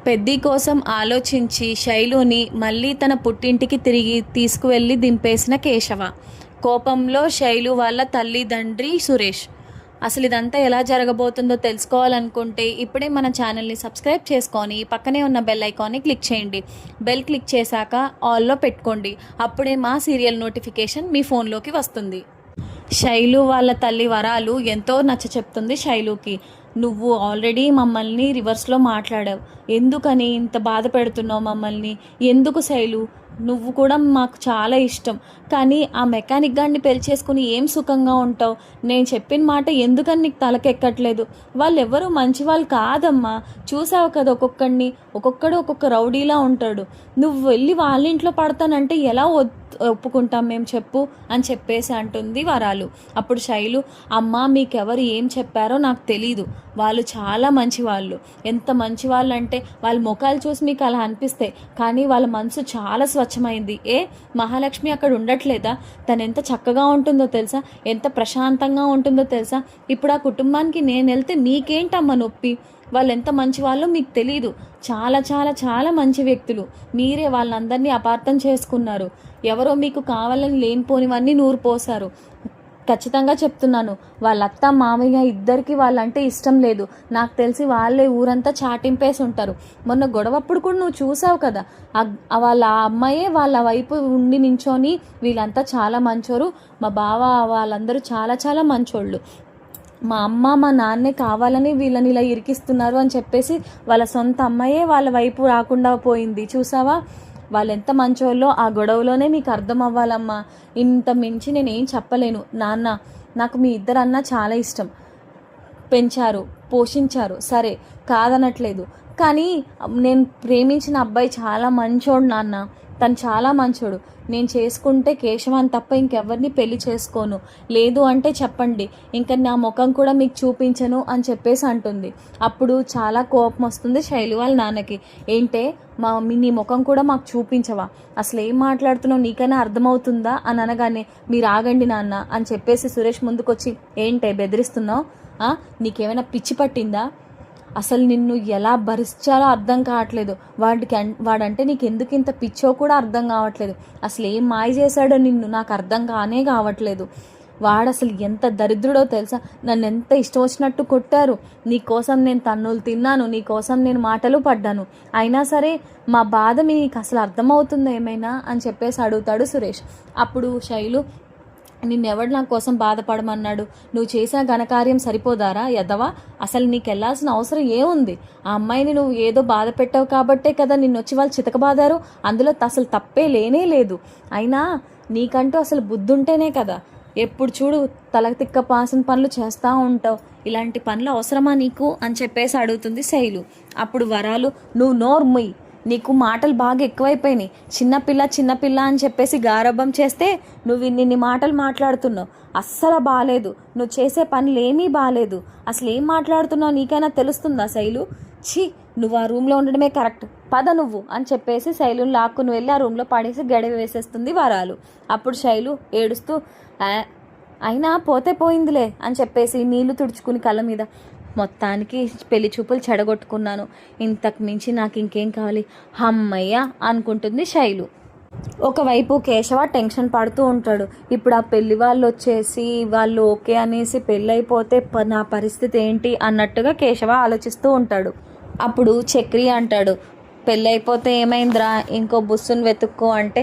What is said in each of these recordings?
పెద్ది కోసం ఆలోచించి శైలుని మళ్ళీ తన పుట్టింటికి తిరిగి తీసుకువెళ్ళి దింపేసిన కేశవ. కోపంలో శైలు వాళ్ళ తల్లిదండ్రి సురేష్. అసలు ఇదంతా ఎలా జరగబోతుందో తెలుసుకోవాలనుకుంటే ఇప్పుడే మన ఛానల్ని సబ్స్క్రైబ్ చేసుకొని పక్కనే ఉన్న బెల్ ఐకాన్ని క్లిక్ చేయండి. బెల్ క్లిక్ చేశాక ఆల్లో పెట్టుకోండి. అప్పుడే మా సీరియల్ నోటిఫికేషన్ మీ ఫోన్లోకి వస్తుంది. శైలు వాళ్ళ తల్లి వరాలు ఎంతో నచ్చ చెప్తుంది శైలుకి. నువ్వు ఆల్రెడీ మమ్మల్ని రివర్స్లో మాట్లాడావు, ఎందుకని ఇంత బాధ పెడుతున్నావు మమ్మల్ని, ఎందుకు శైలు, నువ్వు కూడా మాకు చాలా ఇష్టం, కానీ ఆ మెకానిక్ గాడిని పెళ్లి చేసుకుని ఏం సుఖంగా ఉంటావు, నేను చెప్పిన మాట ఎందుకని నీకు తలకెక్కట్లేదు, వాళ్ళు ఎవరు మంచి వాళ్ళు కాదమ్మా, చూసావు కదా ఒక్కొక్కడు ఒక్కొక్క రౌడీలా ఉంటాడు, నువ్వు వెళ్ళి వాళ్ళ ఇంట్లో పడతానంటే ఎలా ఒప్పుకుంటాం మేము చెప్పు అని చెప్పేసి అంటుంది వరాలు. అప్పుడు శైలు, అమ్మ మీకెవరు ఏం చెప్పారో నాకు తెలీదు, వాళ్ళు చాలా మంచి వాళ్ళు, ఎంత మంచి వాళ్ళు అంటే వాళ్ళ ముఖాలు చూసి మీకు అలా అనిపిస్తాయి, కానీ వాళ్ళ మనసు చాలా స్వచ్ఛమైంది. మహాలక్ష్మి అక్కడ ఉండట్లేదా, తను ఎంత చక్కగా ఉంటుందో తెలుసా, ఎంత ప్రశాంతంగా ఉంటుందో తెలుసా, ఇప్పుడు ఆ కుటుంబానికి నేను వెళ్తే నీకేంటమ్మా నొప్పి, వాళ్ళు ఎంత మంచి వాళ్ళో మీకు తెలీదు, చాలా చాలా చాలా మంచి వ్యక్తులు, మీరే వాళ్ళందరినీ అపార్థం చేసుకున్నారు, ఎవరో మీకు కావాలని లేనిపోనివన్నీ నూరు పోసారు. ఖచ్చితంగా చెప్తున్నాను, వాళ్ళ అత్త మామయ్య ఇద్దరికి వాళ్ళంటే ఇష్టం లేదు, నాకు తెలిసి వాళ్ళే ఊరంతా చాటింపేసి ఉంటారు. మొన్న గొడవప్పుడు కూడా నువ్వు చూసావు కదా, వాళ్ళ అమ్మాయే వాళ్ళ వైపు ఉండి నించొని వీళ్ళంతా చాలా మంచోరు, మా బావ వాళ్ళందరూ చాలా చాలా మంచోళ్ళు, మా అమ్మ మా నాన్నే కావాలని వీళ్ళని ఇలా ఇరికిస్తున్నారు అని చెప్పేసి వాళ్ళ సొంత అమ్మాయే వాళ్ళ వైపు రాకుండా పోయింది. చూసావా, వాళ్ళు ఎంత మంచోళ్ళో ఆ గొడవలోనే మీకు అర్థం అవ్వాలమ్మా, ఇంత మించి నేనేం చెప్పలేను. నాన్న, నాకు మీ ఇద్దరన్నా చాలా ఇష్టం, పెంచారు పోషించారు, సరే కాదనట్లేదు, కానీ నేను ప్రేమించిన అబ్బాయి చాలా మంచోడు నాన్న, తను చాలా మంచోడు, నేను చేసుకుంటే కేశవాన్ తప్ప ఇంకెవరిని పెళ్లి చేసుకోను, లేదు అంటే చెప్పండి, ఇంకా నా ముఖం కూడా మీకు చూపించను అని చెప్పేసి అంటుంది. అప్పుడు చాలా కోపం వస్తుంది శైలు వాళ్ళ నాన్నకి. ఏంటే నీ ముఖం కూడా మాకు చూపించవా, అసలు ఏం మాట్లాడుతున్నావు నీకైనా అర్థమవుతుందా అని అనగానే, మీరు ఆగండి నాన్న అని చెప్పేసి సురేష్ ముందుకొచ్చి, ఏంటే బెదిరిస్తున్నావు, నీకేమైనా పిచ్చి పట్టిందా, అసలు నిన్ను ఎలా భరించాలో అర్థం కావట్లేదు, వాడంటే నీకు ఎందుకు ఇంత పిచ్చో కూడా అర్థం కావట్లేదు, అసలు ఏం మాయ చేశాడో నిన్ను నాకు అర్థం కావట్లేదు, వాడు అసలు ఎంత దరిద్రుడో తెలుసా, నన్ను ఎంత ఇష్టం వచ్చినట్టు కొట్టారు, నీకోసం నేను తన్నులు తిన్నాను, నీకోసం నేను మాటలు పడ్డాను, అయినా సరే మా బాధ మీకు అసలు అర్థమవుతుందో ఏమైనా అని చెప్పేసి అడుగుతాడు సురేష్. అప్పుడు శైలు, నిన్నెవడు నా కోసం బాధపడమన్నాడు, నువ్వు చేసిన ఘనకార్యం సరిపోదారా ఎదవా, అసలు నీకు వెళ్ళాల్సిన అవసరం ఏముంది, ఆ అమ్మాయిని నువ్వు ఏదో బాధ పెట్టావు కాబట్టే కదా నిన్నొచ్చి వాళ్ళు చితకబాదారు, అందులో అసలు తప్పే లేనే లేదు, అయినా నీకంటూ అసలు బుద్ధి ఉంటేనే కదా ఎప్పుడు చూడు తల తిక్క పాసిన పనులు చేస్తూ ఉంటావు, ఇలాంటి పనులు అవసరమా నీకు అని చెప్పేసి అడుగుతుంది శైలు. అప్పుడు వరాలు, నువ్వు నోర్ముయ్, నీకు మాటలు బాగా ఎక్కువైపోయినాయి, చిన్నపిల్ల అని చెప్పేసి గారభం చేస్తే నువ్వు ఇన్ని మాటలు మాట్లాడుతున్నావు, అస్సలు బాగాలేదు, నువ్వు చేసే పనులు ఏమీ బాగాలేదు, అసలు ఏం మాట్లాడుతున్నావు నీకైనా తెలుస్తుందా శైలు, ఛీ నువ్వు ఆ రూమ్లో ఉండడమే కరెక్ట్, పద నువ్వు అని చెప్పేసి శైలుని లాక్కుని వెళ్ళి ఆ రూమ్లో పడేసి గడియ వేసేస్తుంది వరాలు. అప్పుడు శైలు ఏడుస్తూ, అయినా పోతే పోయిందిలే అని చెప్పేసి నీళ్లు తుడుచుకుని కళ్ళ మీద, మొత్తానికి పెళ్లి చూపులు చెడగొట్టుకున్నాను, ఇంతకు మించి నాకు ఇంకేం కావాలి అమ్మయ్య అనుకుంటుంది శైలు. ఒకవైపు కేశవ టెన్షన్ పడుతూ ఉంటాడు, ఇప్పుడు ఆ పెళ్లి వాళ్ళు వచ్చేసి వాళ్ళు ఓకే అనేసి పెళ్ళి అయిపోతే నా పరిస్థితి ఏంటి అన్నట్టుగా కేశవ ఆలోచిస్తూ ఉంటాడు. అప్పుడు చక్రి అంటాడు, పెళ్ళైపోతే ఏమైందిరా, ఇంకో బుస్సును వెతుక్కో అంటే,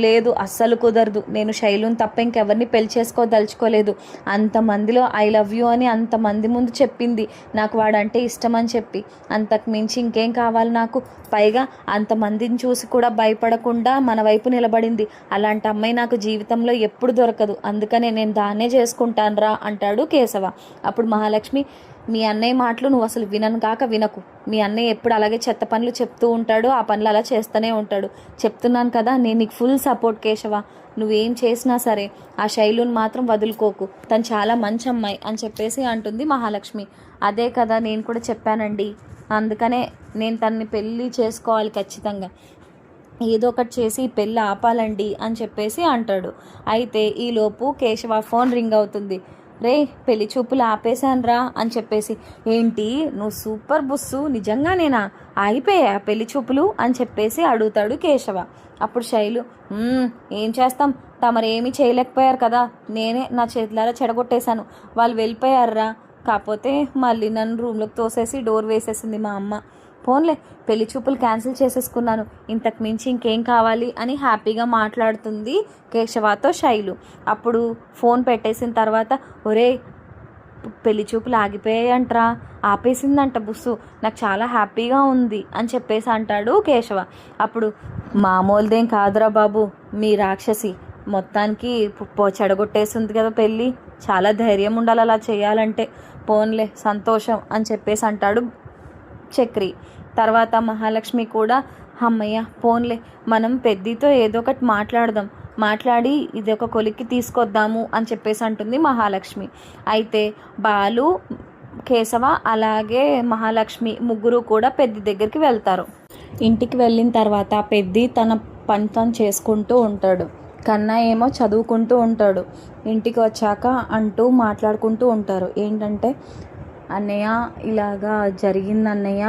లేదు అస్సలు కుదరదు, నేను శైలుని తప్ప ఇంకెవరిని పెళ్లి చేసుకోదలుచుకోలేదు, అంతమందిలో ఐ లవ్ యూ అని అంతమంది ముందు చెప్పింది, నాకు వాడంటే ఇష్టం అని చెప్పి, అంతకు మించి ఇంకేం కావాలి నాకు, పైగా అంతమందిని చూసి కూడా భయపడకుండా మన వైపు నిలబడింది, అలాంటి అమ్మాయి నాకు జీవితంలో ఎప్పుడు దొరకదు, అందుకనే నేను దాన్నే చేసుకుంటానురా అంటాడు కేశవ. అప్పుడు మహాలక్ష్మి, మీ అన్నయ్య మాటలు నువ్వు అసలు వినకు, మీ అన్నయ్య ఎప్పుడు అలాగే చెత్త పనులు చెప్తూ ఉంటాడు, ఆ పనులు అలా చేస్తూనే ఉంటాడు, చెప్తున్నాను కదా నేను నీకు ఫుల్ సపోర్ట్ కేశవ, నువ్వేం చేసినా సరే ఆ శైలుని మాత్రం వదులుకోకు, తను చాలా మంచి అమ్మాయి అని చెప్పేసి అంటుంది మహాలక్ష్మి. అదే కదా నేను కూడా చెప్పానండి, అందుకనే నేను తనని పెళ్ళి చేసుకోవాలి, ఖచ్చితంగా ఏదో ఒకటి చేసి పెళ్ళి ఆపాలండి అని చెప్పేసి అంటాడు. అయితే ఈలోపు కేశవ ఫోన్ రింగ్ అవుతుంది. రే పెళ్లి చూపులు ఆపేశాను రా అని చెప్పేసి, ఏంటి నువ్వు సూపర్ బుస్సు, నిజంగానేనా, ఆగిపోయా పెళ్లి చూపులు అని చెప్పేసి అడుగుతాడు కేశవ. అప్పుడు శైలు, ఏం చేస్తాం, తమరేమీ చేయలేకపోయారు కదా, నేనే నా చేతులారా చెడగొట్టేశాను, వాళ్ళు వెళ్ళిపోయారా, కాకపోతే మళ్ళీ నన్ను రూమ్లోకి తోసేసి డోర్ వేసేసింది మా అమ్మ. ఫోన్లే, పెళ్లి చూపులు క్యాన్సిల్ చేసేసుకున్నాను, ఇంతకు మించి ఇంకేం కావాలి అని హ్యాపీగా మాట్లాడుతుంది కేశవతో శైలు. అప్పుడు ఫోన్ పెట్టేసిన తర్వాత, ఒరే పెళ్లి చూపులు ఆగిపోయాయంట్రా, ఆపేసిందంట బుస్సు, నాకు చాలా హ్యాపీగా ఉంది అని చెప్పేసి అంటాడు కేశవ. అప్పుడు, మామూలుదేం కాదురా బాబు, మీ రాక్షసి మొత్తానికి చెడగొట్టేసింది కదా పెళ్ళి, చాలా ధైర్యం ఉండాలి అలా చేయాలంటే, పోన్లే సంతోషం అని చెప్పేసి అంటాడు చక్రి. తర్వాత మహాలక్ష్మి కూడా, అమ్మయ్య పోన్లే, మనం పెద్దితో ఏదో ఒకటి మాట్లాడి ఇది ఒక కొలిక్కి తీసుకొద్దాము అని చెప్పేసి అంటుంది మహాలక్ష్మి. అయితే బాలు, కేశవ అలాగే మహాలక్ష్మి ముగ్గురు కూడా పెద్ది దగ్గరికి వెళ్తారు. ఇంటికి వెళ్ళిన తర్వాత పెద్ది తన పని తను చేసుకుంటూ ఉంటాడు, కన్నా ఏమో చదువుకుంటూ ఉంటాడు. ఇంటికి వచ్చాక మాట్లాడుకుంటూ ఉంటారు. ఏంటంటే, అన్నయ్య ఇలాగా జరిగింది అన్నయ్య,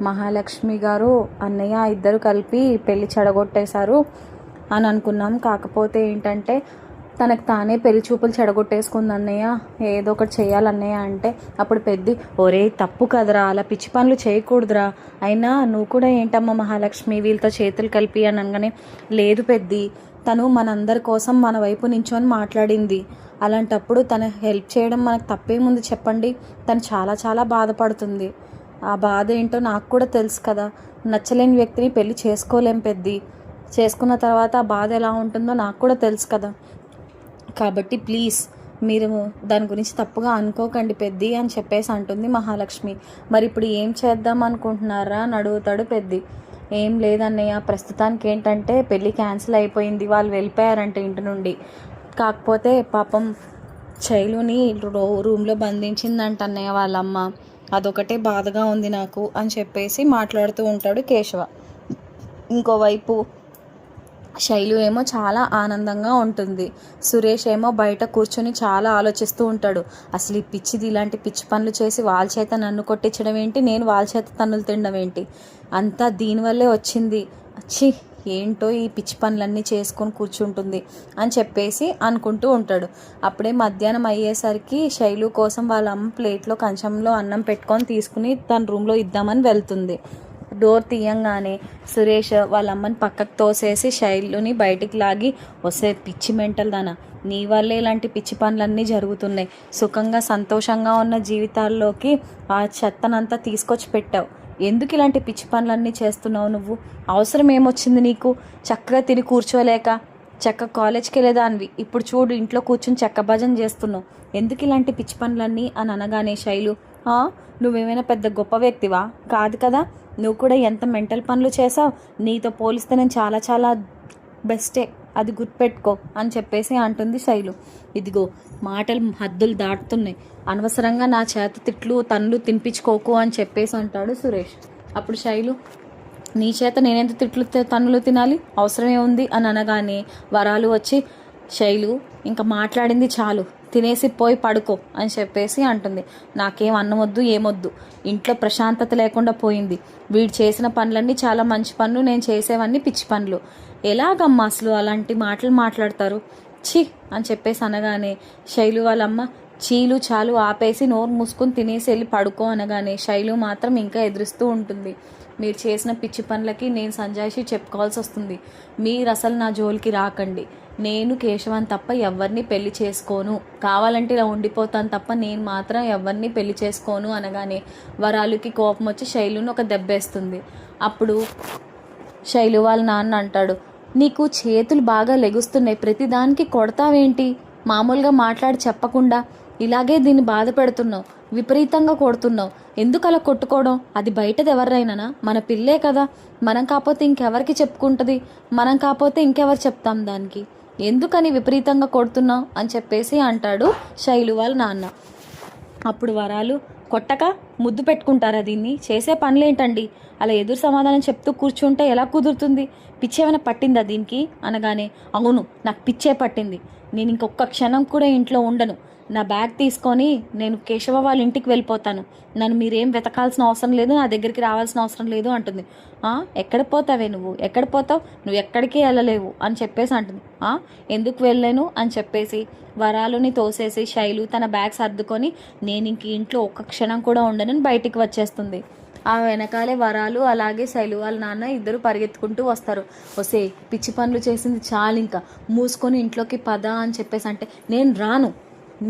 మహాలక్ష్మి గారు అన్నయ్య ఇద్దరు కలిపి పెళ్లి చెడగొట్టేశారు అని అనుకున్నాం, కాకపోతే ఏంటంటే తనకు తానే పెళ్లి చూపులు చెడగొట్టేసుకుంది అన్నయ్య, ఏదో ఒకటి చేయాలన్నయ్య అంటే, అప్పుడు పెద్ది, ఒరే తప్పు కదరా, అలా పిచ్చి పనులు చేయకూడదురా, అయినా నువ్వు కూడా ఏంటమ్మా మహాలక్ష్మి వీళ్ళతో చేతులు కలిపి అని అనగానే, లేదు పెద్ది, తను మనందరి కోసం మన వైపు నించొని మాట్లాడింది, అలాంటప్పుడు తన హెల్ప్ చేయడం మనకు తప్పేముంది చెప్పండి, తను చాలా చాలా బాధపడుతుంది, ఆ బాధ ఏంటో నాకు కూడా తెలుసు కదా, నచ్చలేని వ్యక్తిని పెళ్లి చేసుకోలేం పెద్ది, చేసుకున్న తర్వాత ఆ బాధ ఎలా ఉంటుందో నాకు కూడా తెలుసు కదా, కాబట్టి ప్లీజ్ మీరు దాని గురించి తప్పుగా అనుకోకండి పెద్ది అని చెప్పేసి అంటుంది మహాలక్ష్మి. మరి ఇప్పుడు ఏం చేద్దాం అనుకుంటున్నారా అని అడుగుతాడు పెద్ది. ఏం లేదన్నయ్య, ప్రస్తుతానికి ఏంటంటే పెళ్ళి క్యాన్సిల్ అయిపోయింది, వాళ్ళు వెళ్ళిపోయారంటే ఇంటి నుండి, కాకపోతే పాపం శైలుని రూమ్లో బంధించిందంట అన్నయ్య వాళ్ళమ్మ, అదొకటే బాధగా ఉంది నాకు అని చెప్పేసి మాట్లాడుతూ ఉంటాడు కేశవ. ఇంకోవైపు శైలు ఏమో చాలా ఆనందంగా ఉంటుంది, సురేష్ ఏమో బయట కూర్చొని చాలా ఆలోచిస్తూ ఉంటాడు, అసలు ఈ పిచ్చిది ఇలాంటి పిచ్చి పనులు చేసి వాళ్ళ చేత నన్ను కొట్టించడం ఏంటి, నేను వాళ్ళ చేత తన్నులు తినడం ఏంటి, అంతా దీనివల్లే వచ్చింది, ఛీ ఏంటో ఈ పిచ్చి పనులన్నీ చేసుకొని కూర్చుంటుంది అని చెప్పేసి అనుకుంటూ ఉంటాడు. అప్పుడే మధ్యాహ్నం అయ్యేసరికి శైలు కోసం వాళ్ళ అమ్మ ప్లేట్లో కంచంలో అన్నం పెట్టుకొని తీసుకుని తన రూమ్లో ఇద్దామని వెళ్తుంది. డోర్ తీయంగానే సురేష్ వాళ్ళ అమ్మని పక్కకు తోసేసి శైలుని బయటికి లాగి, వస్తే పిచ్చి మెంటల్ దానా, నీ వల్లే ఇలాంటి పిచ్చి పనులన్నీ జరుగుతున్నాయి, సుఖంగా సంతోషంగా ఉన్న జీవితాల్లోకి ఆ చెత్తనంతా తీసుకొచ్చి పెట్టావు, ఎందుకు ఇలాంటి పిచ్చి పనులన్నీ చేస్తున్నావు, నువ్వు అవసరం ఏమొచ్చింది నీకు, చక్కగా తిని కూర్చోలేక చక్క కాలేజ్కి వెళ్ళేదానివి, ఇప్పుడు చూడు ఇంట్లో కూర్చుని చెక్క భజన చేస్తున్నావు, ఎందుకు ఇలాంటి పిచ్చి పనులన్నీ అని అనగానే శైలు, నువ్వేమైనా పెద్ద గొప్ప వ్యక్తివా, కాదు కదా, నువ్వు కూడా ఎంత మెంటల్ పనులు చేసావు, నీతో పోలిస్తే నేను చాలా చాలా బెస్టే, అది గుర్తుపెట్టుకో అని చెప్పేసి అంటుంది శైలు. ఇదిగో మాటలు హద్దులు దాటుతున్నాయి, అనవసరంగా నా చేత తిట్లు తన్నులు తినిపించుకోకు అని చెప్పేసి అంటాడు సురేష్. అప్పుడు శైలు, నీ చేత నేనెంత తిట్లు తన్నులు తినాలి, అవసరమే ఉంది అని అనగానే వరాలు వచ్చి, శైలు ఇంకా మాట్లాడింది చాలు, తినేసి పోయి పడుకో అని చెప్పేసి అంటుంది. నాకేం అన్నమొద్దు ఏమొద్దు, ఇంట్లో ప్రశాంతత లేకుండా పోయింది, వీడు చేసిన పనులన్నీ చాలా మంచి పనులు, నేను చేసేవన్నీ పిచ్చి పనులు, ఎలాగమ్మా అసలు అలాంటి మాటలు మాట్లాడతారు, ఛీ అని చెప్పేసి అనగానే శైలు వాళ్ళమ్మ, చీలు చాలు ఆపేసి నోరు మూసుకొని తినేసి వెళ్ళి పడుకో అనగానే శైలు మాత్రం ఇంకా ఎదురుస్తూ ఉంటుంది. మీరు చేసిన పిచ్చి పనులకి నేను సంజాయిషి చెప్పుకోవాల్సి వస్తుంది, మీరు అసలు నా జోలికి రాకండి, నేను కేశవన్ తప్ప ఎవరిని పెళ్లి చేసుకోను, కావాలంటే ఇలా ఉండిపోతాను తప్ప నేను మాత్రం ఎవరిని పెళ్లి చేసుకోను అనగానే వరాలుకి కోపం వచ్చి శైలుని ఒక దెబ్బేస్తుంది. అప్పుడు శైలు వాళ్ళ నాన్న అంటాడు, నీకు చేతులు బాగా లెగుస్తున్నాయి, ప్రతిదానికి కొడతావేంటి, మామూలుగా మాట్లాడి చెప్పకుండా ఇలాగే దీన్ని బాధ పెడుతున్నావు, విపరీతంగా కొడుతున్నావు, ఎందుకు అలా కొట్టుకోవడం, అది బయటది ఎవరైనా మన పిల్లే కదా, మనం కాకపోతే ఇంకెవరికి చెప్పుకుంటుంది, మనం కాకపోతే ఇంకెవరు చెప్తాం దానికి, ఎందుకని విపరీతంగా కొడుతున్నావు అని చెప్పేసి అంటాడు శైలు వాళ్ళ నాన్న. అప్పుడు వరాలు, కొట్టక ముద్దు పెట్టుకుంటారా, దీన్ని చేసే పనులేంటండి, అలా ఎదురు సమాధానం చెప్తూ కూర్చుంటే ఎలా కుదురుతుంది, పిచ్చేమైనా పట్టిందా దీనికి అనగానే, అవును నాకు పిచ్చే పట్టింది, నేను ఇంకొక క్షణం కూడా ఇంట్లో ఉండను, నా బ్యాగ్ తీసుకొని నేను కేశవ వాళ్ళ ఇంటికి వెళ్ళిపోతాను, నన్ను మీరేం వెతకాల్సిన అవసరం లేదు, నా దగ్గరికి రావాల్సిన అవసరం లేదు అంటుంది. ఎక్కడ పోతావే నువ్వు, ఎక్కడ పోతావు, నువ్వు ఎక్కడికి వెళ్ళలేవు అని చెప్పేసి అంటుంది. ఎందుకు వెళ్ళలేను అని చెప్పేసి వరాలుని తోసేసి శైలు తన బ్యాగ్ సర్దుకొని నేను ఇంక ఇంట్లో ఒక్క క్షణం కూడా ఉండనని బయటికి వచ్చేస్తుంది. ఆ వెనకాలే వరాలు అలాగే శైలు వాళ్ళ నాన్న ఇద్దరు పరిగెత్తుకుంటూ వస్తారు. వస్తే పిచ్చి పనులు చేసింది చాలు, ఇంకా మూసుకొని ఇంట్లోకి పద అని చెప్పేసి అంటే నేను రాను,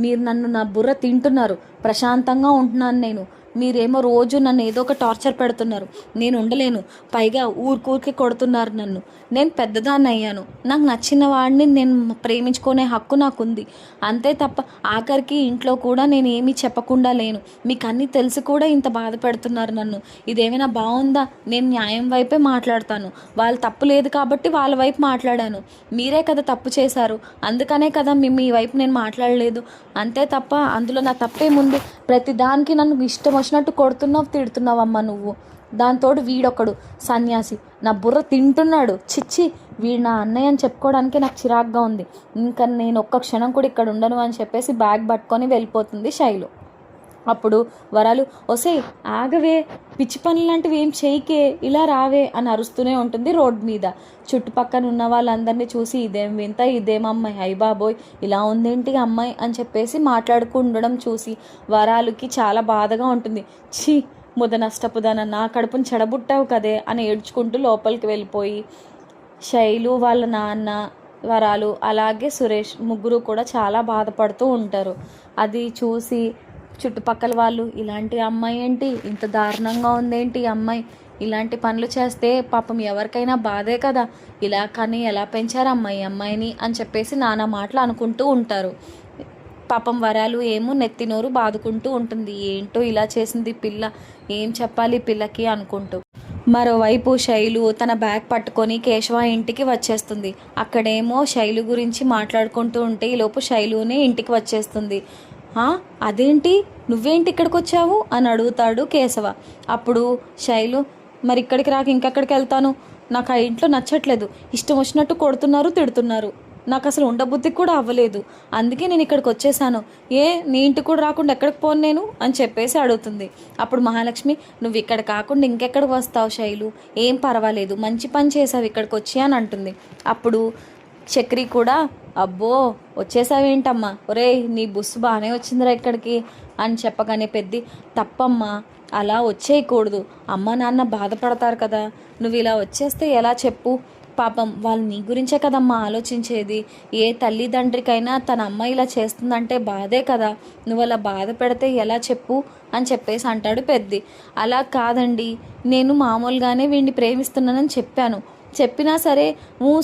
మీరు నన్ను నా బుర్ర తింటున్నారు, ప్రశాంతంగా ఉంటున్నాను నేను, మీరేమో రోజు నన్ను ఏదో ఒక టార్చర్ పెడుతున్నారు, నేను ఉండలేను, పైగా ఊరికూరికి కొడుతున్నారు నన్ను, నేను పెద్దదాన్ని అయ్యాను, నాకు నచ్చిన వాడిని నేను ప్రేమించుకునే హక్కు నాకుంది, అంతే తప్ప ఆఖరికి ఇంట్లో కూడా నేను ఏమీ చెప్పకుండా లేను, మీకు అన్నీ తెలిసి కూడా ఇంత బాధ పెడుతున్నారు నన్ను, ఇదేమైనా బాగుందా, నేను న్యాయం వైపే మాట్లాడతాను, వాళ్ళు తప్పు లేదు కాబట్టి వాళ్ళ వైపు మాట్లాడాను, మీరే కదా తప్పు చేశారు, అందుకనే కదా మీ వైపు నేను మాట్లాడలేదు, అంతే తప్ప అందులో నా తప్పేముంది, ప్రతి దానికి నన్ను ఇష్టం వచ్చినట్టు కొడుతున్నావు తిడుతున్నావమ్మా నువ్వు, దాంతోడు వీడొకడు సన్యాసి నా బుర్ర తింటున్నాడు, చిచ్చి వీడు నా అన్నయ్య అని చెప్పుకోవడానికి నాకు చిరాగ్గా ఉంది, ఇంకా నేను ఒక్క క్షణం కూడా ఇక్కడ ఉండను అని చెప్పేసి బ్యాగ్ పట్టుకొని వెళ్ళిపోతుంది శైలు. అప్పుడు వరాలు ఒసే ఆగవే, పిచ్చి పనులు లాంటివి ఏం చేయకే, ఇలా రావే అని అరుస్తూనే ఉంటుంది రోడ్ మీద. చుట్టుపక్కన ఉన్న వాళ్ళందరినీ చూసి ఇదేం వింత, ఇదేం అమ్మాయి, హై బాబోయ్ ఇలా ఉందేంటి అమ్మాయి అని చెప్పేసి మాట్లాడుకుండడం చూసి వరాలుకి చాలా బాధగా ఉంటుంది. ఛీ ముద నష్టపుదన, నా కడుపుని చెడబుట్టావు కదే అని ఏడ్చుకుంటూ లోపలికి వెళ్ళిపోయి శైలు వాళ్ళ నాన్న వరాలు అలాగే సురేష్ ముగ్గురు కూడా చాలా బాధపడుతూ ఉంటారు. అది చూసి చుట్టుపక్కల వాళ్ళు ఇలాంటి అమ్మాయి ఏంటి, ఇంత దారుణంగా ఉందేంటి అమ్మాయి, ఇలాంటి పనులు చేస్తే పాపం ఎవరికైనా బాధే కదా, ఇలా కానీ ఎలా పెంచారు అమ్మాయిని అని చెప్పేసి నానా మాటలు అనుకుంటూ ఉంటారు. పాపం వరాలు ఏమో నెత్తినోరు బాదుకుంటూ ఉంటుంది, ఏంటో ఇలా చేసింది పిల్ల, ఏం చెప్పాలి పిల్లకి అనుకుంటూ. మరోవైపు శైలు తన బ్యాగ్ పట్టుకొని కేశవ ఇంటికి వచ్చేస్తుంది. అక్కడేమో శైలు గురించి మాట్లాడుకుంటూ ఉంటే ఈలోపు శైలునే ఇంటికి వచ్చేస్తుంది. అదేంటి నువ్వేంటి ఇక్కడికి వచ్చావు అని అడుగుతాడు కేశవ. అప్పుడు శైలు మరి ఇక్కడికి రాక ఇంకెక్కడికి వెళ్తాను, నాకు ఆ ఇంట్లో నచ్చట్లేదు, ఇష్టం వచ్చినట్టు కొడుతున్నారు తిడుతున్నారు, నాకు అసలు ఉండబుద్ధి కూడా అవ్వలేదు, అందుకే నేను ఇక్కడికి వచ్చేసాను, నీ ఇంటికి కూడా రాకుండా ఎక్కడికి పోను నేను అని చెప్పేసి అడుగుతుంది. అప్పుడు మహాలక్ష్మి నువ్వు ఇక్కడ కాకుండా ఇంకెక్కడికి వస్తావు శైలు, ఏం పర్వాలేదు, మంచి పని చేసావు ఇక్కడికి వచ్చి అని అంటుంది. అప్పుడు చక్రి కూడా అబ్బో వచ్చేసావేంటమ్మా, ఒరే నీ బుస్సు బాగానే వచ్చిందిరా ఇక్కడికి అని చెప్పగానే పెద్ది తప్పమ్మా అలా వచ్చేయకూడదు, అమ్మ నాన్న బాధపడతారు కదా, నువ్వు ఇలా వచ్చేస్తే ఎలా చెప్పు, పాపం వాళ్ళు నీ గురించే కదమ్మా ఆలోచించేది, ఏ తల్లిదండ్రికైనా తన అమ్మ ఇలా చేస్తుందంటే బాధే కదా, నువ్వు అలా బాధ పెడితే ఎలా చెప్పు అని చెప్పేసి అంటాడు పెద్ది. అలా కాదండి, నేను మామూలుగానే వీడిని ప్రేమిస్తున్నానని చెప్పినా సరే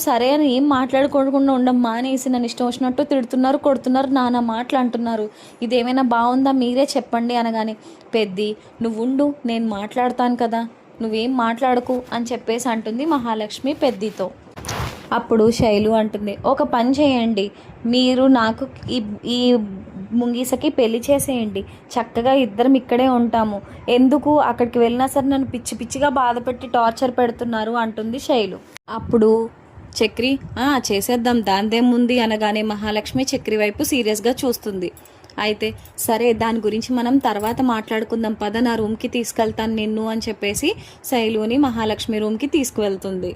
సరే అని ఏం మాట్లాడుకోకుండా ఉండమ్మా అనేసి నన్ను ఇష్టం వచ్చినట్టు తిడుతున్నారు కొడుతున్నారు, నానా మాటలు అంటున్నారు, ఇదేమైనా బాగుందా మీరే చెప్పండి అనగానే పెద్ది నువ్వుండు నేను మాట్లాడతాను కదా, నువ్వేం మాట్లాడకు అని చెప్పేసి అంటుంది మహాలక్ష్మి పెద్దితో. అప్పుడు శైలు అంటుంది ఒక పని చేయండి, మీరు నాకు ఈ ముంగీసకి పెళ్లి చేసేయండి, చక్కగా ఇద్దరం ఇక్కడే ఉంటాము, ఎందుకు అక్కడికి వెళ్ళినా సరే నన్ను పిచ్చి పిచ్చిగా బాధపెట్టి టార్చర్ పెడుతున్నారు అంటుంది శైలు. అప్పుడు చక్రి చేసేద్దాం దాందేముంది అనగానే మహాలక్ష్మి చక్రి వైపు సీరియస్గా చూస్తుంది. అయితే సరే దాని గురించి మనం తర్వాత మాట్లాడుకుందాం పద, నా రూమ్కి తీసుకెళ్తాను నిన్ను అని చెప్పేసి శైలుని మహాలక్ష్మి రూమ్కి తీసుకువెళ్తుంది.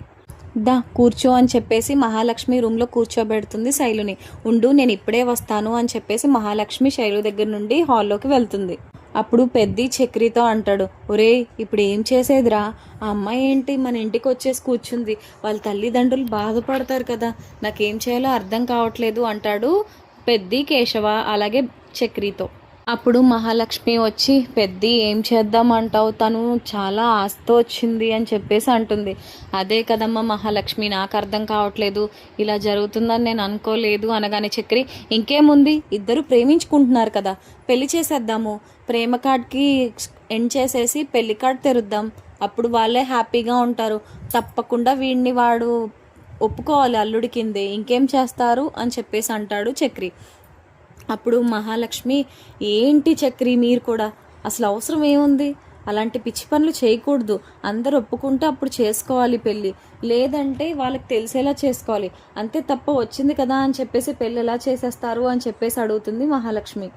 కూర్చో అని చెప్పేసి మహాలక్ష్మి రూమ్లో కూర్చోబెడుతుంది శైలుని. ఉండు నేను ఇప్పుడే వస్తాను అని చెప్పేసి మహాలక్ష్మి శైలు దగ్గర నుండి హాల్లోకి వెళ్తుంది. అప్పుడు పెద్ది చక్రితో అంటాడు, ఒరే ఇప్పుడు ఏం చేసేదిరా, ఆ అమ్మాయి ఏంటి మన ఇంటికి వచ్చేసి కూర్చుంది, వాళ్ళ తల్లిదండ్రులు బాధపడతారు కదా, నాకేం చేయాలో అర్థం కావట్లేదు అంటాడు పెద్ది కేశవ అలాగే చక్రితో. అప్పుడు మహాలక్ష్మి వచ్చి పెద్ది ఏం చేద్దామంటావు, తను చాలా ఆస్తి వచ్చింది అని చెప్పేసి అంటుంది. అదే కదమ్మా మహాలక్ష్మి నాకు అర్థం కావట్లేదు, ఇలా జరుగుతుందని నేను అనుకోలేదు అనగానే చక్రి ఇంకేముంది ఇద్దరు ప్రేమించుకుంటున్నారు కదా పెళ్లి చేసేద్దాము, ప్రేమ కార్డ్కి ఎండ్ చేసేసి పెళ్లి కార్డ్ తెరుద్దాం, అప్పుడు వాళ్ళే హ్యాపీగా ఉంటారు, తప్పకుండా వీడిని వాడు ఒప్పుకోవాలి అల్లుడి కిందే, ఇంకేం చేస్తారు అని చెప్పేసి అంటాడు చక్రి. అప్పుడు మహాలక్ష్మి ఏంటి చక్రి మీరు కూడా అసలు అవసరం ఏముంది, అలాంటి పిచ్చి పనులు చేయకూడదు. అందరు ఒప్పుకుంటే అప్పుడు చేసుకోవాలి పెళ్ళి, లేదంటే వాళ్ళకి తెలిసేలా చేసుకోవాలి. అంతే తప్ప వచ్చింది కదా అని చెప్పేసి పెళ్ళి ఎలా చేసేస్తారు అని చెప్పేసి అడుగుతుంది మహాలక్ష్మి.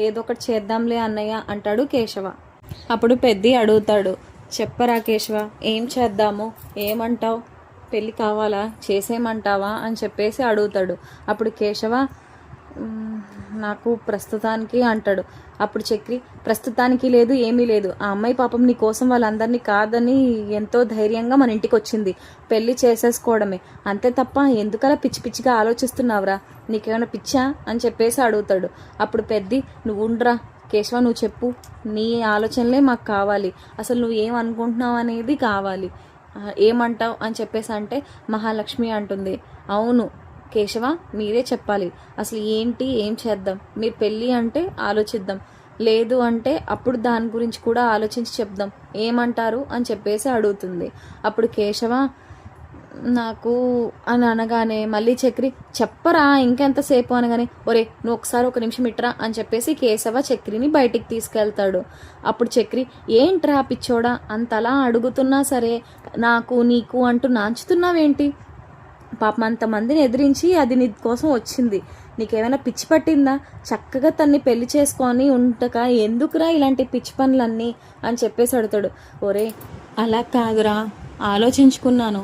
ఏదో ఒకటి చేద్దాంలే అన్నయ్య అంటాడు కేశవ. అప్పుడు పెద్ది అడుగుతాడు, చెప్పరా కేశవ, ఏం చేద్దాము, ఏమంటావు, పెళ్ళి కావాలా, చేసేయమంటావా అని చెప్పేసి అడుగుతాడు. అప్పుడు కేశవ నాకు ప్రస్తుతానికి అంటాడు. అప్పుడు చక్రి ప్రస్తుతానికి లేదు, ఏమీ లేదు. ఆ అమ్మాయి పాపం నీ కోసం వాళ్ళందరినీ కాదని ఎంతో ధైర్యంగా మన ఇంటికి వచ్చింది. పెళ్ళి చేసేసుకోవడమే, అంతే తప్ప ఎందుకలా పిచ్చి పిచ్చిగా ఆలోచిస్తున్నావురా, నీకేమైనా పిచ్చా అని చెప్పేసి అడుగుతాడు. అప్పుడు పెద్ది, నువ్వు ఉండరా కేశవ, నువ్వు చెప్పు, నీ ఆలోచనలే మాకు కావాలి, అసలు నువ్వు ఏమనుకుంటున్నావు అనేది కావాలి, ఏమంటావు అని చెప్పేసి అంటే మహాలక్ష్మి అంటుంది, అవును కేశవ మీరే చెప్పాలి, అసలు ఏంటి, ఏం చేద్దాం, మీరు పెళ్ళి అంటే ఆలోచిద్దాం, లేదు అంటే అప్పుడు దాని గురించి కూడా ఆలోచించి చెప్దాం, ఏమంటారు అని చెప్పేసి అడుగుతుంది. అప్పుడు కేశవ నాకు అని అనగానే మళ్ళీ చక్రి చెప్పరా ఇంకెంతసేపు అనగానే, ఒరే నువ్వు ఒకసారి ఒక నిమిషం ఇట్రా అని చెప్పేసి కేశవ చక్రిని బయటికి తీసుకెళ్తాడు. అప్పుడు చక్రి ఏంట్రా పిచ్చోడా, అంతలా అడుగుతున్నా సరే నాకు నీకు అంటూ నాంచుతున్నావేంటి, పాపం అంతమందిని ఎదిరించి అది నీ కోసం వచ్చింది, నీకేమైనా పిచ్చి పట్టిందా, చక్కగా తన్ని పెళ్లి చేసుకొని ఉండక ఎందుకురా ఇలాంటి పిచ్చి పనులన్నీ అని చెప్పేసి అడుగుతాడు. ఒరే అలా కాదురా, ఆలోచించుకున్నాను,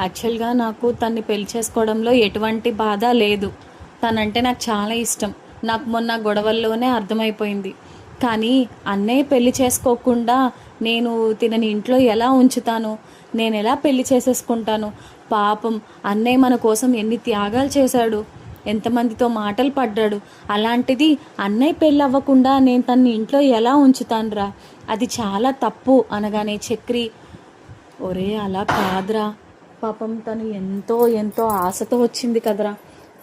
యాక్చువల్గా నాకు తన్ని పెళ్లి చేసుకోవడంలో ఎటువంటి బాధ లేదు, తనంటే నాకు చాలా ఇష్టం, నాకు మొన్న గొడవల్లోనే అర్థమైపోయింది, కానీ అన్నయ్య పెళ్లి చేసుకోకుండా నేను తినని ఇంట్లో ఎలా ఉంచుతాను, నేను ఎలా పెళ్లి చేసేసుకుంటాను, పాపం అన్నయ్య మన కోసం ఎన్ని త్యాగాలు చేశాడు, ఎంతమందితో మాటలు పడ్డాడు, అలాంటిది అన్నయ్య పెళ్ళి అవ్వకుండా నేను తన్ని ఇంట్లో ఎలా ఉంచుతానురా, అది చాలా తప్పు అనగానే చక్రి ఒరే అలా కాదురా, పాపం తను ఎంతో ఎంతో ఆశతో వచ్చింది కదరా,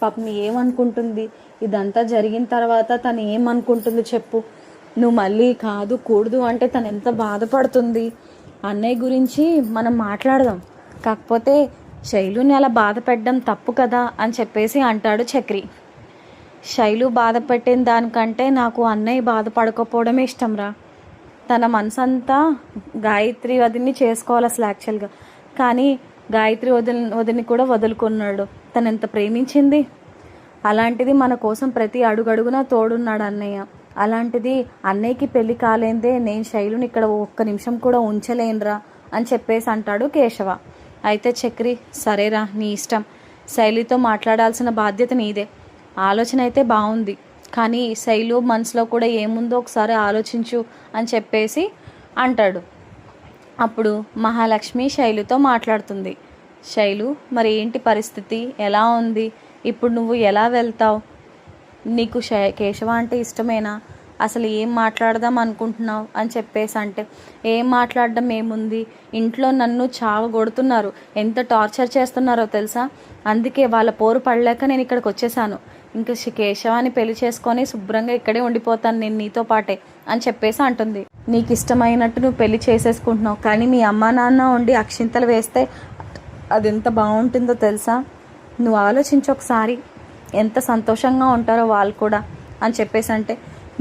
పాపం ఏమనుకుంటుంది, ఇదంతా జరిగిన తర్వాత తను ఏమనుకుంటుంది చెప్పు, నువ్వు మళ్ళీ కాదు కూడదు అంటే తను ఎంత బాధపడుతుంది, అన్నయ్య గురించి మనం మాట్లాడదాం, కాకపోతే శైలుని అలా బాధ పెట్టడం తప్పు కదా అని చెప్పేసి అంటాడు చక్రి. శైలు బాధ పెట్టిన దానికంటే నాకు అన్నయ్య బాధపడకపోవడమే ఇష్టంరా, తన మనసంతా గాయత్రి వదిని చేసుకోవాలి అసలు యాక్చువల్గా, కానీ గాయత్రి వదిని కూడా వదులుకున్నాడు, తను ఎంత ప్రేమించింది, అలాంటిది మన కోసం ప్రతి అడుగడుగునా తోడున్నాడు అన్నయ్య, అలాంటిది అన్నయ్యకి పెళ్ళి కాలేందే నేను శైలుని ఇక్కడ ఒక్క నిమిషం కూడా ఉంచలేనురా అని చెప్పేసి అంటాడు కేశవ. అయితే చక్రి సరేరా నీ ఇష్టం, శైలితో మాట్లాడాల్సిన బాధ్యత నీదే, ఆలోచన అయితే బాగుంది, కానీ శైలు మనసులో కూడా ఏముందో ఒకసారి ఆలోచించు అని చెప్పేసి అంటాడు. అప్పుడు మహాలక్ష్మి శైలుతో మాట్లాడుతుంది. శైలు మరి ఏంటి పరిస్థితి, ఎలా ఉంది, ఇప్పుడు నువ్వు ఎలా వెళ్తావు, నీకు కేశవ అంటే ఇష్టమేనా, అసలు ఏం మాట్లాడదాం అనుకుంటున్నావు అని చెప్పేసి అంటే, ఏం మాట్లాడడం ఏముంది, ఇంట్లో నన్ను చావగొడుతున్నారు, ఎంత టార్చర్ చేస్తున్నారో తెలుసా, అందుకే వాళ్ళ పోరు పడలేక నేను ఇక్కడికి వచ్చేసాను, ఇంకా కేశవాన్ని పెళ్లి చేసుకొని శుభ్రంగా ఇక్కడే ఉండిపోతాను నేను నీతో పాటే అని చెప్పేసి అంటుంది. నీకు ఇష్టమైనట్టు నువ్వు పెళ్లి చేసేసుకుంటున్నావు, కానీ మీ అమ్మా నాన్న ఉండి అక్షింతలు వేస్తే అది ఎంత బాగుంటుందో తెలుసా, నువ్వు ఆలోచించు ఒకసారి, ఎంత సంతోషంగా ఉంటారో వాళ్ళు కూడా అని చెప్పేసి అంటే,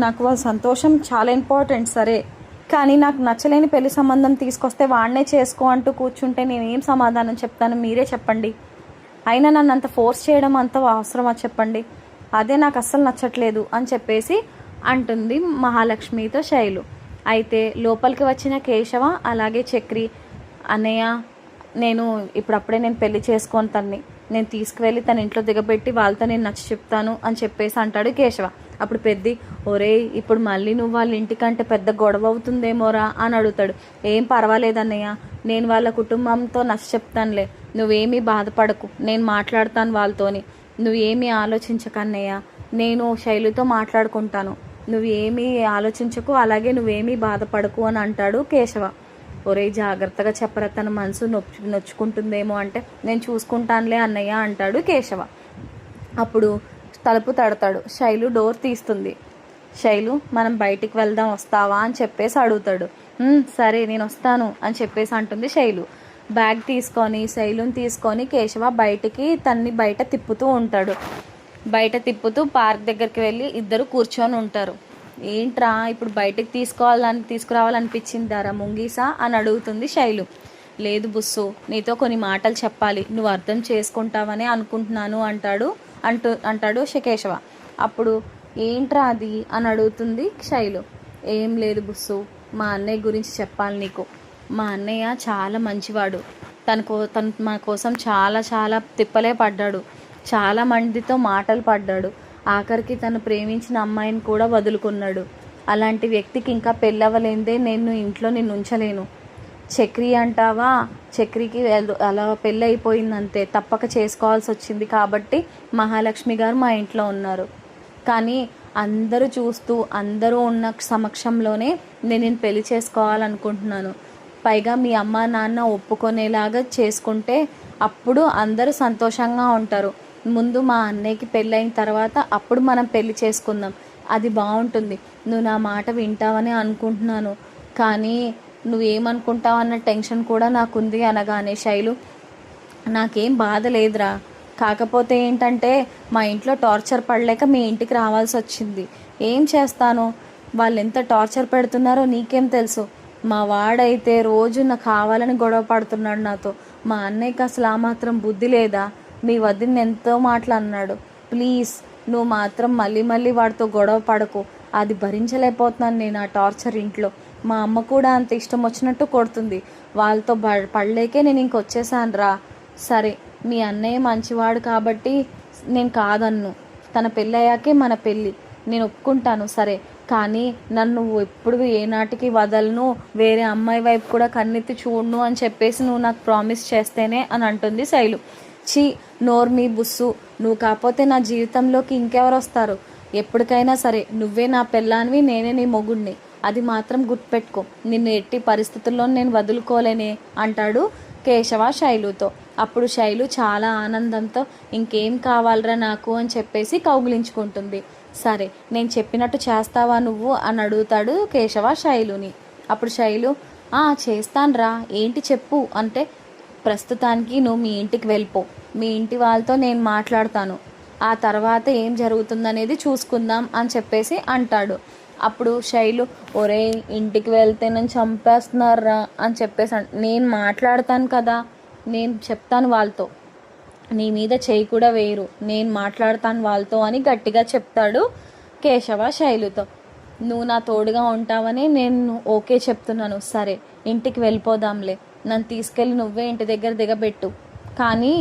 నాకు వాళ్ళ సంతోషం చాలా ఇంపార్టెంట్ సరే, కానీ నాకు నచ్చలేని పెళ్లి సంబంధం తీసుకొస్తే వాడినే చేసుకో అంటూ కూర్చుంటే నేను ఏం సమాధానం చెప్తాను, మీరే చెప్పండి, అయినా నన్ను అంత ఫోర్స్ చేయడం అంత అవసరమా చెప్పండి, అదే నాకు అస్సలు నచ్చట్లేదు అని చెప్పేసి అంటుంది మహాలక్ష్మితో శైలు. అయితే లోపలికి వచ్చిన కేశవ అలాగే చక్రి, అన్నయ్య ఇప్పుడప్పుడే నేను పెళ్లి చేసుకొని తన్ని నేను తీసుకువెళ్ళి తన ఇంట్లో దిగబెట్టి వాళ్ళతో నేను నచ్చ చెప్తాను అని చెప్పేసి అంటాడు కేశవ. అప్పుడు పెద్ది, ఒరే ఇప్పుడు మళ్ళీ నువ్వు వాళ్ళ ఇంటికంటే పెద్ద గొడవ అవుతుందేమోరా అని అడుగుతాడు. ఏం పర్వాలేదన్నయ్య, నేను వాళ్ళ కుటుంబంతో నచ్చ చెప్తానులే, నువ్వేమీ బాధపడకు, నేను మాట్లాడతాను వాళ్ళతోని, నువ్వేమీ ఆలోచించకన్నయ్య, నేను శైలితో మాట్లాడుకుంటాను, నువ్వేమీ ఆలోచించకు, అలాగే నువ్వేమీ బాధపడకు అని అంటాడు కేశవ. ఒరే జాగ్రత్తగా చెప్పరా, తన మనసు నొచ్చుకుంటుందేమో అంటే, నేను చూసుకుంటానులే అన్నయ్య అంటాడు కేశవ. అప్పుడు తలుపు తడతాడు. శైలు డోర్ తీస్తుంది. శైలు మనం బయటికి వెళ్దాం వస్తావా అని చెప్పేసి అడుగుతాడు. సరే నేను వస్తాను అని చెప్పేసి అంటుంది శైలు. బ్యాగ్ తీసుకొని శైలుని తీసుకొని కేశవ బయటికి తన్ని బయట తిప్పుతూ ఉంటాడు. బయట తిప్పుతూ పార్క్ దగ్గరికి వెళ్ళి ఇద్దరు కూర్చొని ఉంటారు. ఏంట్రా ఇప్పుడు బయటకు తీసుకురావాలనిపించిందారా ముంగీసా అని అడుగుతుంది శైలు. లేదు బుస్సు, నీతో కొన్ని మాటలు చెప్పాలి, నువ్వు అర్థం చేసుకుంటావని అనుకుంటున్నాను అంటాడు కేశవ. అప్పుడు ఏంట్రా అది అని అడుగుతుంది శైలు. ఏం లేదు బుస్సు, మా అన్నయ్య గురించి చెప్పాలి నీకు. మా అన్నయ్య చాలా మంచివాడు. తను మా కోసం చాలా చాలా తిప్పలే పడ్డాడు, చాలా మందితో మాటలు పడ్డాడు, ఆఖరికి తను ప్రేమించిన అమ్మాయిని కూడా వదులుకున్నాడు. అలాంటి వ్యక్తికి ఇంకా పెళ్ళవలేందే నేను ఇంట్లో నిన్ను ఉంచలేను. చక్రి అంటావా, చక్రికి అలా పెళ్ళి అయిపోయిందంతే, తప్పక చేసుకోవాల్సి వచ్చింది కాబట్టి మహాలక్ష్మి గారు మా ఇంట్లో ఉన్నారు. కానీ అందరూ చూస్తూ అందరూ ఉన్న సమక్షంలోనే నేను పెళ్లి చేసుకోవాలనుకుంటున్నాను. పైగా మీ అమ్మ నాన్న ఒప్పుకునేలాగా చేసుకుంటే అప్పుడు అందరూ సంతోషంగా ఉంటారు. ముందు మా అన్నయ్యకి పెళ్ళైన తర్వాత అప్పుడు మనం పెళ్లి చేసుకుందాం, అది బాగుంటుంది. నువ్వు నా మాట వింటావని అనుకుంటున్నాను, కానీ నువ్వేమనుకుంటావు అన్న టెన్షన్ కూడా నాకుంది అనగానే శైలు, నాకేం బాధ లేదురా, కాకపోతే ఏంటంటే మా ఇంట్లో టార్చర్ పడలేక మీ ఇంటికి రావాల్సి వచ్చింది. ఏం చేస్తాను, వాళ్ళు ఎంత టార్చర్ పెడుతున్నారో నీకేం తెలుసు. మా వాడైతే రోజు నాకు కావాలని గొడవ పడుతున్నాడు నాతో. మా అన్నయ్యకి అసలు ఆ మాత్రం బుద్ధి లేదా? మీ వదిన ఎంతో మాట్లాడినాడు. ప్లీజ్ నువ్వు మాత్రం మళ్ళీ వాడితో గొడవ పడకు, అది భరించలేకపోతున్నాను నేను ఆ టార్చర్ ఇంట్లో. మా అమ్మ కూడా అంత ఇష్టం వచ్చినట్టు కొడుతుంది, వాళ్ళతో పడలేకే నేను ఇంకొచ్చేసాను రా. సరే, మీ అన్నయ్య మంచివాడు కాబట్టి నేను కాదన్ను, తన పెళ్ళి అయ్యాకే మన పెళ్ళి, నేను ఒప్పుకుంటాను సరే. కానీ నన్ను ఎప్పుడు ఏనాటికి వదలను, వేరే అమ్మాయి వైపు కూడా కన్నెత్తి చూడను అని చెప్పేసి నువ్వు నాకు ప్రామిస్ చేస్తేనే అని అంటుంది శైలు. చీ నోర్మి బుస్సు, నువ్వు కాకపోతే నా జీవితంలోకి ఇంకెవరు వస్తారు? ఎప్పటికైనా సరే నువ్వే నా పెళ్ళానివి, నేనే నీ మొగుడిని, అది మాత్రం గుర్తుపెట్టుకో. నిన్ను ఎట్టి పరిస్థితుల్లో నేను వదులుకోలేనే అంటాడు కేశవ శైలుతో. అప్పుడు శైలు చాలా ఆనందంతో ఇంకేం కావాలరా నాకు అని చెప్పేసి కౌగిలించుకుంటుంది. సరే నేను చెప్పినట్టు చేస్తావా నువ్వు అని అడుగుతాడు కేశవ శైలుని. అప్పుడు శైలు చేస్తానురా, ఏంటి చెప్పు అంటే, ప్రస్తుతానికి నువ్వు మీ ఇంటికి వెళ్ళిపో, మీ ఇంటి వాళ్ళతో నేను మాట్లాడతాను, ఆ తర్వాత ఏం జరుగుతుందనేది చూసుకుందాం అని చెప్పేసి అంటాడు. అప్పుడు శైలు, ఒరే ఇంటికి వెళ్తే నన్ను చంపేస్తున్నారా అని చెప్పేసి నేను మాట్లాడతాను కదా, నేను చెప్తాను వాళ్ళతో, నీ మీద చేయి కూడా వేయరు, నేను మాట్లాడతాను వాళ్ళతో అని గట్టిగా చెప్తాడు కేశవ శైలుతో. నువ్వు నా తోడుగా ఉంటావని నేను ఓకే చెప్తున్నాను, సరే ఇంటికి వెళ్ళిపోదాంలే, నన్ను తీసుకెళ్ళి నువ్వే ఇంటి దగ్గర దిగబెట్టు, కానీ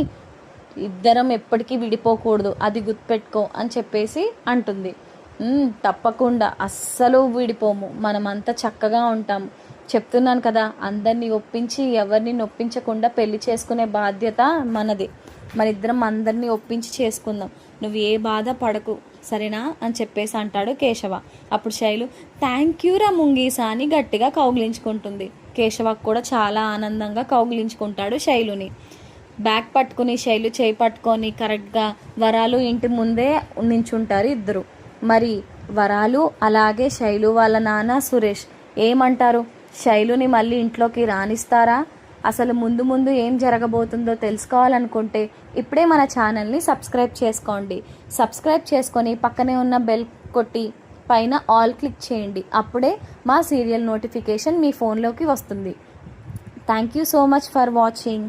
ఇద్దరం ఎప్పటికీ విడిపోకూడదు, అది గుర్తుపెట్టుకో అని చెప్పేసి అంటుంది. తప్పకుండా అస్సలు విడిపోము, మనమంతా చక్కగా ఉంటాము, చెప్తున్నాను కదా, అందరినీ ఒప్పించి ఎవరిని నొప్పించకుండా పెళ్లి చేసుకునే బాధ్యత మనది, మనిద్దరం అందరినీ ఒప్పించి చేసుకుందాం, నువ్వు ఏ బాధ పడకు సరేనా అని చెప్పేసి అంటాడు కేశవ. అప్పుడు శైలు థ్యాంక్ యూ రా ముంగీసా అని గట్టిగా కౌగిలించుకుంటుంది. కేశవకు కూడా చాలా ఆనందంగా కౌగిలించుకుంటాడు శైలుని. బ్యాగ్ పట్టుకుని శైలు చేయి పట్టుకొని కరెక్ట్గా వరాలు ఇంటి ముందే నించుంటారు ఇద్దరు. మరి వరాలు అలాగే శైలు వాళ్ళ నాన్న సురేష్ ఏమంటారు? శైలుని మళ్ళీ ఇంట్లోకి రానిస్తారా? అసలు ముందు ఏం జరగబోతుందో తెలుసుకోవాలనుకుంటే ఇప్పుడే మన ఛానల్ని సబ్స్క్రైబ్ చేసుకోండి. సబ్స్క్రైబ్ చేసుకొని పక్కనే ఉన్న బెల్ కొట్టి పైన ఆల్ క్లిక్ చేయండి, అప్పుడే మా సీరియల్ నోటిఫికేషన్ మీ ఫోన్లోకి వస్తుంది. Thank you so much for watching.